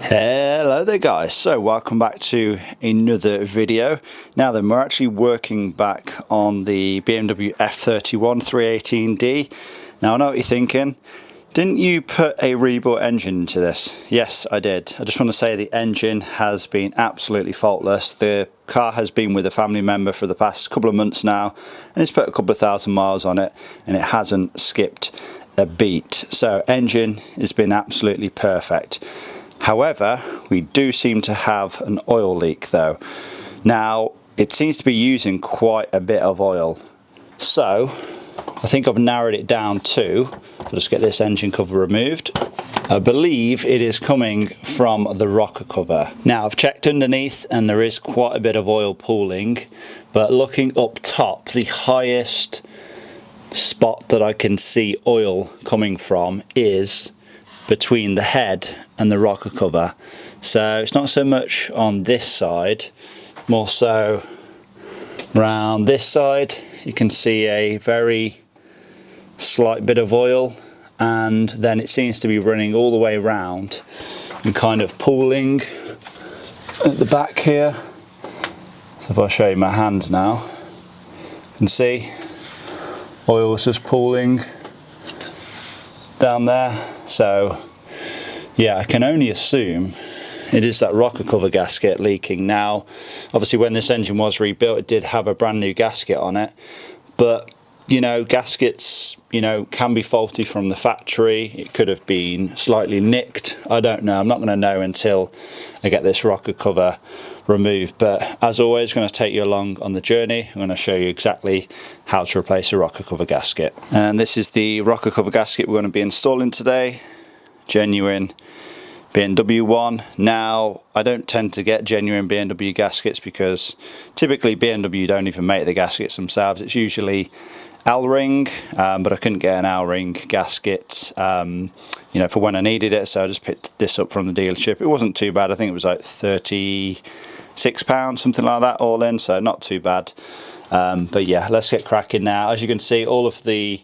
Hello there guys, so welcome back to another video. Now then, we're actually working back on the BMW F31 318D. Now I know what you're thinking, didn't you put a rebuilt engine into this? Yes, I did. I just want to say the engine has been absolutely faultless. The car has been with a family member for the past couple of months now, and it's put a couple of thousand miles on it and it hasn't skipped a beat. So engine has been absolutely perfect. However, we do seem to have an oil leak though. Now, it seems to be using quite a bit of oil. So, I think I've narrowed it down to, I'll just get this engine cover removed. I believe it is coming from the rocker cover. Now, I've checked underneath and there is quite a bit of oil pooling, but looking up top, the highest spot that I can see oil coming from is between the head and the rocker cover. So it's not so much on this side, more so around this side. You can see a very slight bit of oil, and then it seems to be running all the way around and kind of pooling at the back here. So if I show you my hand now, you can see oil is just pooling down there. So yeah, I can only assume it is that rocker cover gasket leaking. Now obviously when this engine was rebuilt, it did have a brand new gasket on it, but you know, gaskets, you know, can be faulty from the factory. It could have been slightly nicked, I don't know. I'm not going to know until I get this rocker cover removed, but as always, I'm going to take you along on the journey. I'm going to show you exactly how to replace a rocker cover gasket. And this is the rocker cover gasket we're going to be installing today. Genuine Bmw one. Now, I don't tend to get genuine BMW gaskets because typically BMW don't even make the gaskets themselves. It's usually L-ring, but I couldn't get an L-ring gasket, you know, for when I needed it, so I just picked this up from the dealership. It wasn't too bad. I think it was like £36, something like that, all in, so not too bad. But yeah, let's get cracking now. As you can see, all of the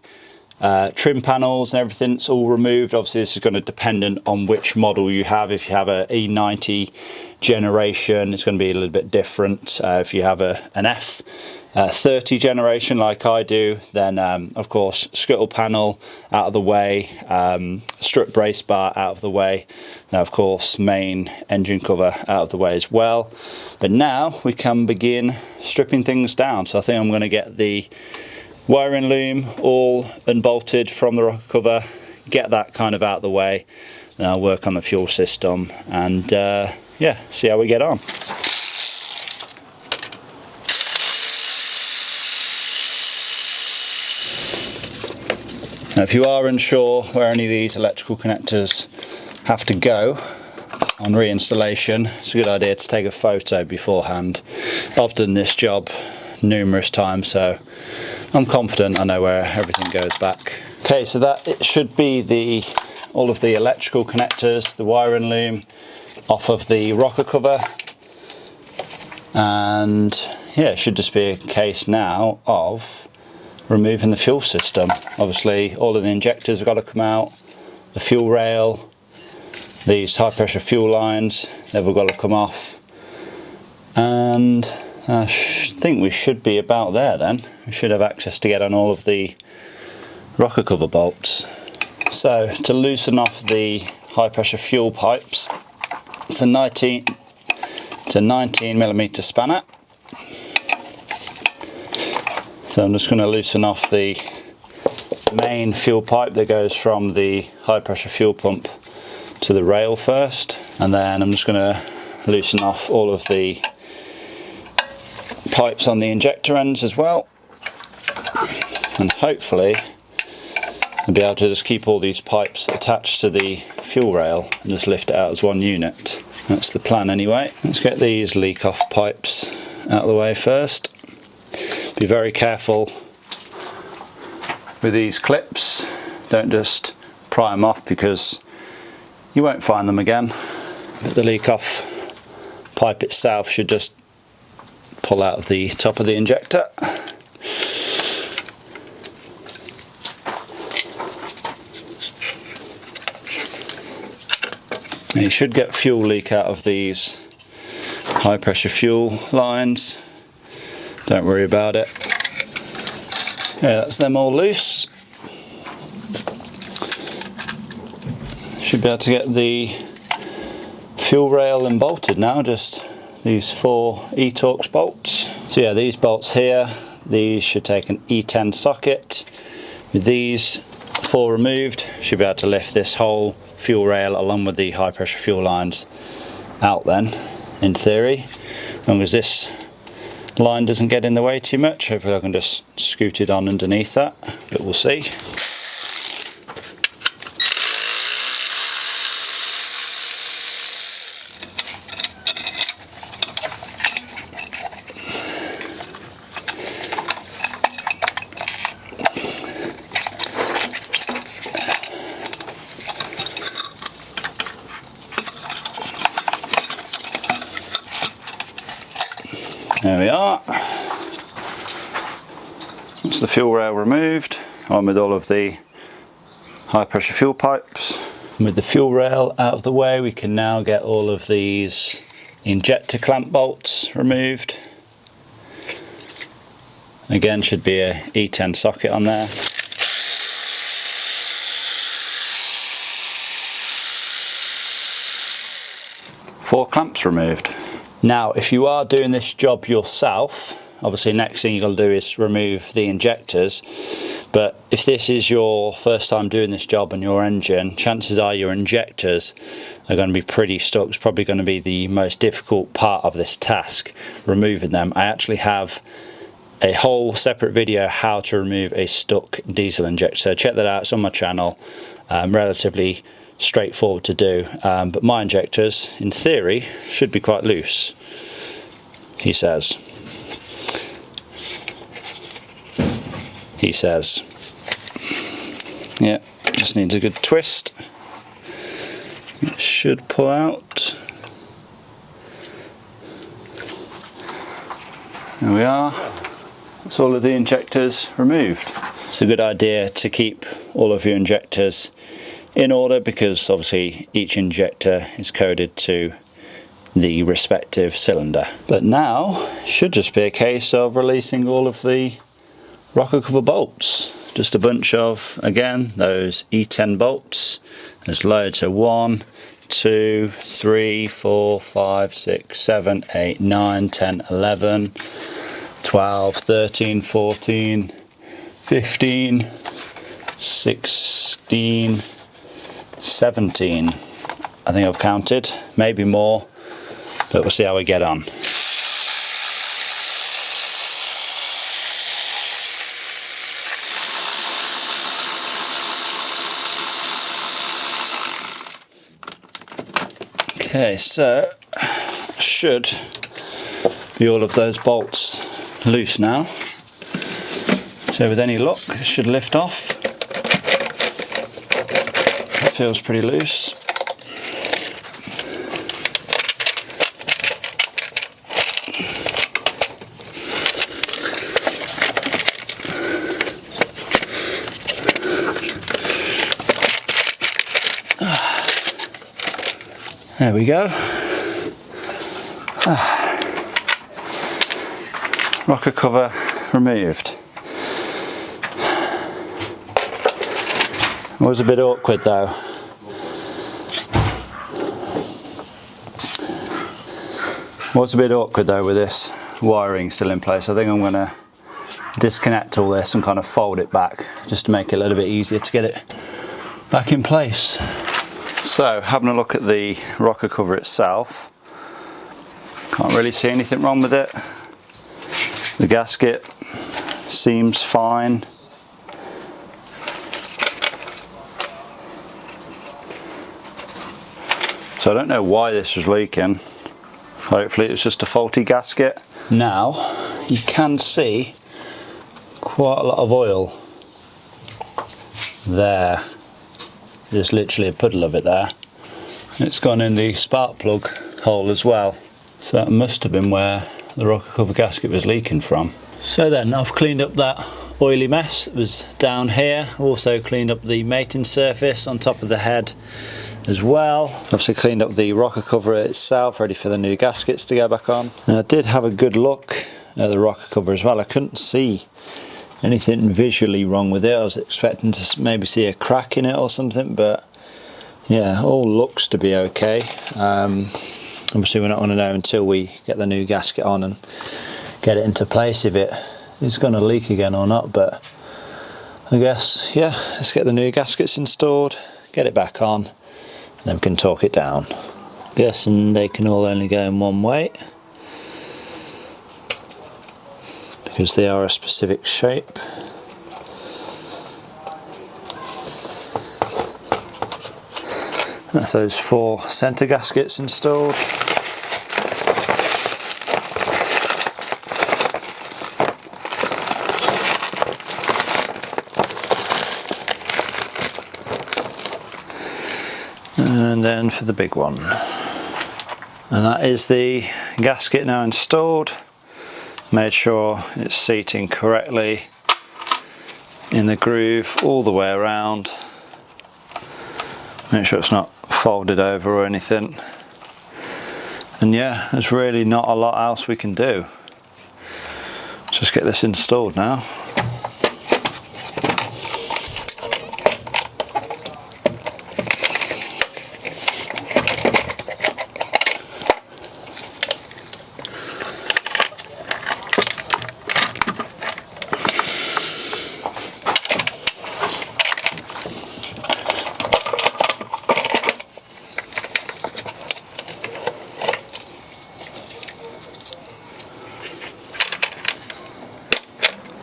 trim panels and everything's all removed. Obviously this is going to depend on which model you have. If you have a E90 generation, it's going to be a little bit different. If you have an F30 generation like I do, then of course scuttle panel out of the way, strut brace bar out of the way, now of course main engine cover out of the way as well. But now we can begin stripping things down. So I think I'm going to get the wiring loom all unbolted from the rocker cover, get that kind of out of the way, and I'll work on the fuel system and yeah, see how we get on. Now, if you are unsure where any of these electrical connectors have to go on reinstallation, it's a good idea to take a photo beforehand. I've done this job numerous times, so I'm confident I know where everything goes back. Okay, so that it should be all of the electrical connectors, the wiring loom off of the rocker cover, and yeah, it should just be a case now of removing the fuel system. Obviously all of the injectors have got to come out, the fuel rail, these high pressure fuel lines, they've all got to come off, and I think we should be about there then. We should have access to get on all of the rocker cover bolts. So to loosen off the high pressure fuel pipes, it's a 19 millimeter spanner. So I'm just going to loosen off the main fuel pipe that goes from the high pressure fuel pump to the rail first, and then I'm just going to loosen off all of the pipes on the injector ends as well, and hopefully I'll be able to just keep all these pipes attached to the fuel rail and just lift it out as one unit. That's the plan anyway. Let's get these leak off pipes out of the way first. Be very careful with these clips, don't just pry them off because you won't find them again. But the leak off pipe itself should just pull out of the top of the injector. And you should get fuel leak out of these high pressure fuel lines. Don't worry about it. Yeah, that's them all loose. Should be able to get the fuel rail unbolted now, just these 4 E-Torx bolts. So yeah, these bolts here, these should take an E10 socket. With these 4 removed, should be able to lift this whole fuel rail along with the high pressure fuel lines out then, in theory. As long as this line doesn't get in the way too much, hopefully I can just scoot it on underneath that, but we'll see. There we are. That's the fuel rail removed, on with all of the high pressure fuel pipes. With the fuel rail out of the way, we can now get all of these injector clamp bolts removed. Again, should be a E10 socket on there. Four clamps removed. Now, if you are doing this job yourself, obviously next thing you're going to do is remove the injectors. But if this is your first time doing this job on your engine, chances are your injectors are going to be pretty stuck. It's probably going to be the most difficult part of this task, removing them. I actually have a whole separate video how to remove a stuck diesel injector. So check that out, it's on my channel. Relatively straightforward to do, but my injectors in theory should be quite loose, he says. Yeah, just needs a good twist. It should pull out. There we are. That's all of the injectors removed. It's a good idea to keep all of your injectors in order, because obviously each injector is coded to the respective cylinder. But now should just be a case of releasing all of the rocker cover bolts. Just a bunch of, again, those E10 bolts. There's loads, so 1, 2, 3, 4, 5, 6, 7, 8, 9, 10, 11, 12, 13, 14, 15, 16, 17, I think I've counted, maybe more, but we'll see how we get on. Okay, so should be all of those bolts loose now. So with any luck, this should lift off. Feels pretty loose. There we go. Rocker cover removed. It was a bit awkward though. With this wiring still in place. I think I'm going to disconnect all this and kind of fold it back just to make it a little bit easier to get it back in place. So having a look at the rocker cover itself, can't really see anything wrong with it. The gasket seems fine. So I don't know why this was leaking. Hopefully it's just a faulty gasket. Now you can see quite a lot of oil there. There's literally a puddle of it there. It's gone in the spark plug hole as well. So that must have been where the rocker cover gasket was leaking from. So then I've cleaned up that oily mess that was down here. Also cleaned up the mating surface on top of the head as well. Obviously cleaned up the rocker cover itself, ready for the new gaskets to go back on. And I did have a good look at the rocker cover as well. I couldn't see anything visually wrong with it. I was expecting to maybe see a crack in it or something, but yeah, all looks to be okay. Obviously we're not going to know until we get the new gasket on and get it into place if it is going to leak again or not, but I guess, yeah, let's get the new gaskets installed, get it back on, and then we can torque it down. Guessing they can all only go in one way because they are a specific shape. That's those 4 centre gaskets installed. And then for the big one. And that is the gasket now installed. Made sure it's seating correctly in the groove all the way around. Make sure it's not folded over or anything. And yeah, there's really not a lot else we can do. Let's just get this installed now.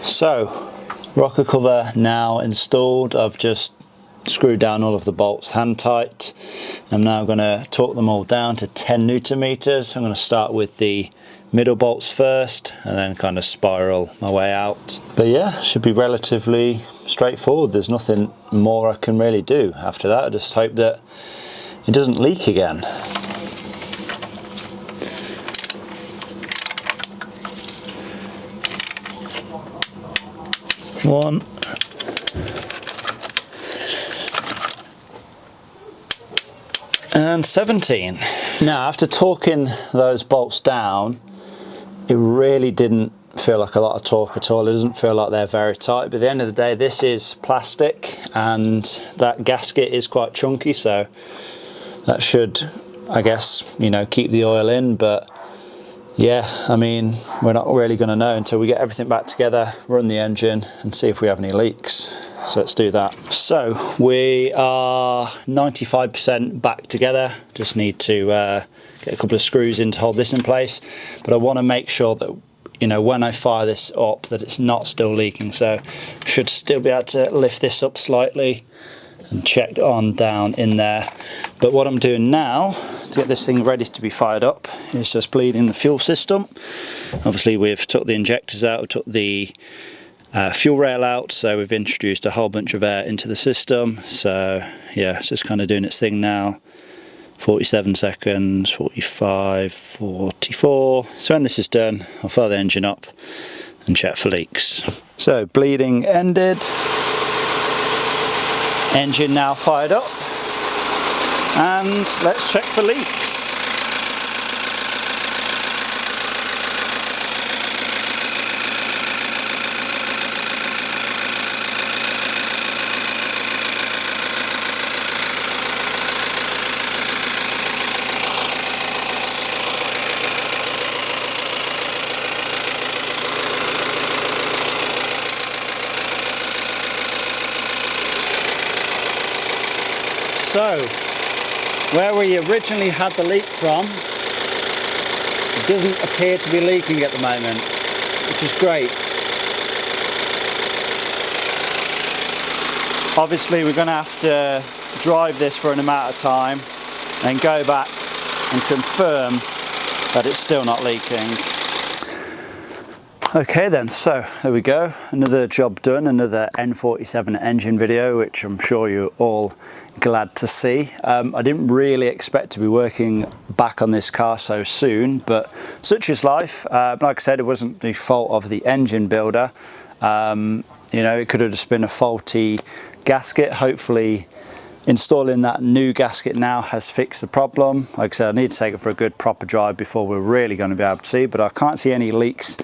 So, rocker cover now installed. I've just screwed down all of the bolts hand tight. I'm now going to torque them all down to 10 Newton meters. I'm going to start with the middle bolts first and then kind of spiral my way out. But yeah, should be relatively straightforward. There's nothing more I can really do after that. I just hope that it doesn't leak again. One. And 17. Now, after torquing those bolts down, it really didn't feel like a lot of torque at all. It doesn't feel like they're very tight, but at the end of the day, this is plastic and that gasket is quite chunky, so that should, I guess, you know, keep the oil in. But yeah, I mean, we're not really going to know until we get everything back together, run the engine and see if we have any leaks. So let's do that. So we are 95% back together. Just need to get a couple of screws in to hold this in place. But I want to make sure that, you know, when I fire this up, that it's not still leaking. So should still be able to lift this up slightly and check on down in there. But what I'm doing now to get this thing ready to be fired up is just bleeding the fuel system. Obviously we've took the injectors out, we took the fuel rail out, so we've introduced a whole bunch of air into the system. So yeah, it's just kind of doing its thing now. 47 seconds, 45, 44. So when this is done, I'll fire the engine up and check for leaks. So bleeding ended. Engine now fired up. And let's check for leaks. So, where we originally had the leak from, it doesn't appear to be leaking at the moment, which is great. Obviously we're going to have to drive this for an amount of time and go back and confirm that it's still not leaking. Okay then, so there we go, another job done, another N47 engine video, which I'm sure you're all glad to see. I didn't really expect to be working back on this car so soon, but such is life. Like I said, it wasn't the fault of the engine builder. You know, it could have just been a faulty gasket. Hopefully Installing that new gasket now has fixed the problem. Like I said, I need to take it for a good proper drive before we're really going to be able to see, but I can't see any leaks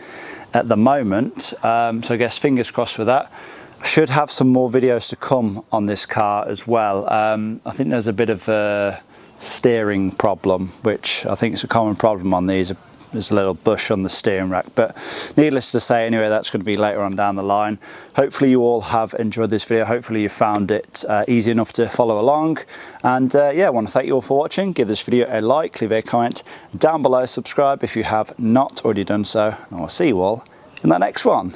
at the moment, so I guess fingers crossed for that. I should have some more videos to come on this car as well. I think there's a bit of a steering problem, which I think is a common problem on these. There's a little bush on the steering rack, but needless to say, anyway, that's going to be later on down the line. Hopefully you all have enjoyed this video. Hopefully you found it easy enough to follow along, and yeah, I want to thank you all for watching. Give this video a like, leave a comment down below, subscribe if you have not already done so, and I'll see you all in the next one.